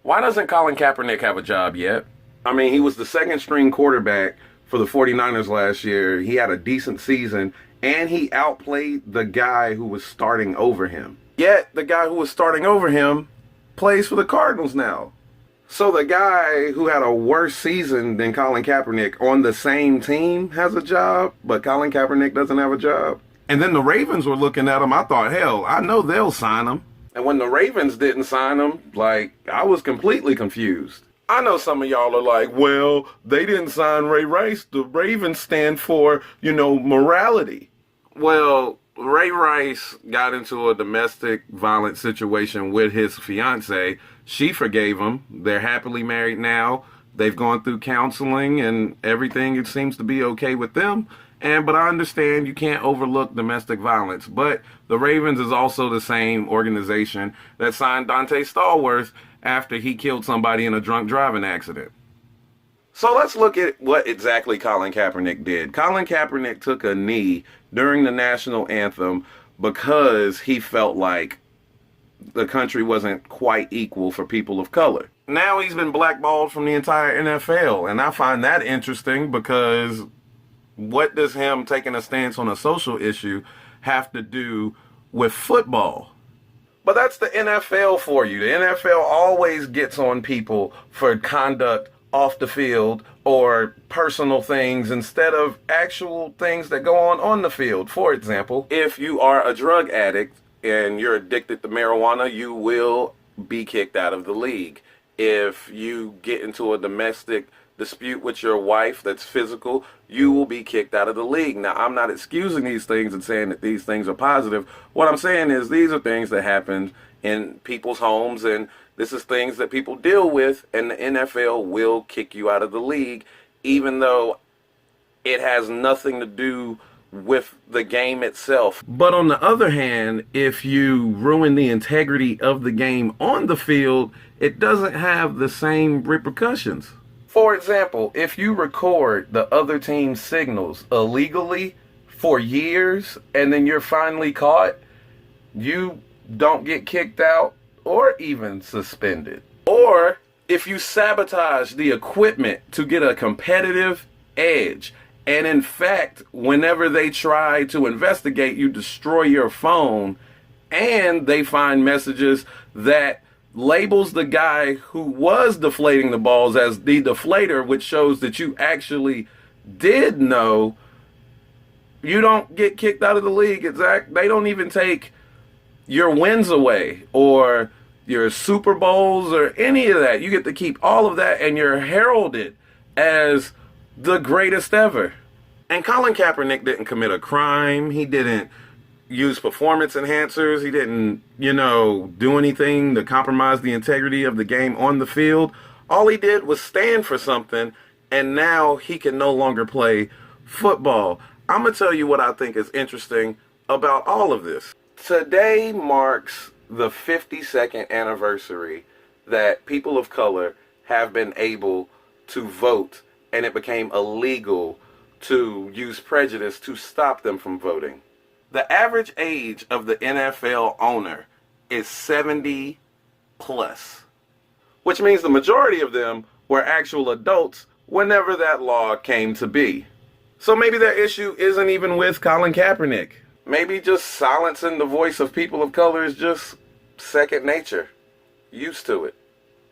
Why doesn't Colin Kaepernick have a job yet? I mean, he was the second string quarterback for the 49ers last year. He had a decent season, and he outplayed the guy who was starting over him. Yet, the guy who was starting over him plays for the Cardinals now. So the guy who had a worse season than Colin Kaepernick on the same team has a job, but Colin Kaepernick doesn't have a job. And then the Ravens were looking at him. I thought, hell, I know they'll sign him. And when the Ravens didn't sign him, I was completely confused. I know some of y'all are like, well, they didn't sign Ray Rice. The Ravens stand for, morality. Well, Ray Rice got into a domestic violence situation with his fiance. She forgave him. They're happily married now. They've gone through counseling and everything. It seems to be okay with them. But I understand you can't overlook domestic violence. But the Ravens is also the same organization that signed Dante Stallworth after he killed somebody in a drunk driving accident. So let's look at what exactly Colin Kaepernick did. Colin Kaepernick took a knee during the national anthem because he felt like the country wasn't quite equal for people of color. Now he's been blackballed from the entire NFL, and I find that interesting because what does him taking a stance on a social issue have to do with football? But that's the NFL for you. The NFL always gets on people for conduct off the field or personal things instead of actual things that go on the field. For example, if you are a drug addict and you're addicted to marijuana, you will be kicked out of the league. If you get into a domestic dispute with your wife that's physical, you will be kicked out of the league. Now, I'm not excusing these things and saying that these things are positive. What I'm saying is these are things that happen in people's homes, and this is things that people deal with, and the NFL will kick you out of the league, even though it has nothing to do with the game itself. But on the other hand, if you ruin the integrity of the game on the field, it doesn't have the same repercussions. For example, if you record the other team's signals illegally for years and then you're finally caught, you don't get kicked out or even suspended. Or if you sabotage the equipment to get a competitive edge, and in fact, whenever they try to investigate, you destroy your phone and they find messages that labels the guy who was deflating the balls as the deflator, which shows that you actually did know, you don't get kicked out of the league. They don't even take your wins away or your Super Bowls or any of that. You get to keep all of that, and you're heralded as the greatest ever. And Colin Kaepernick didn't commit a crime. He didn't use performance enhancers. He didn't, do anything to compromise the integrity of the game on the field. All he did was stand for something, and now he can no longer play football. I'm going to tell you what I think is interesting about all of this. Today marks the 52nd anniversary that people of color have been able to vote, and it became illegal to use prejudice to stop them from voting. The average age of the NFL owner is 70 plus, which means the majority of them were actual adults whenever that law came to be. So maybe their issue isn't even with Colin Kaepernick. Maybe just silencing the voice of people of color is just second nature. Used to it.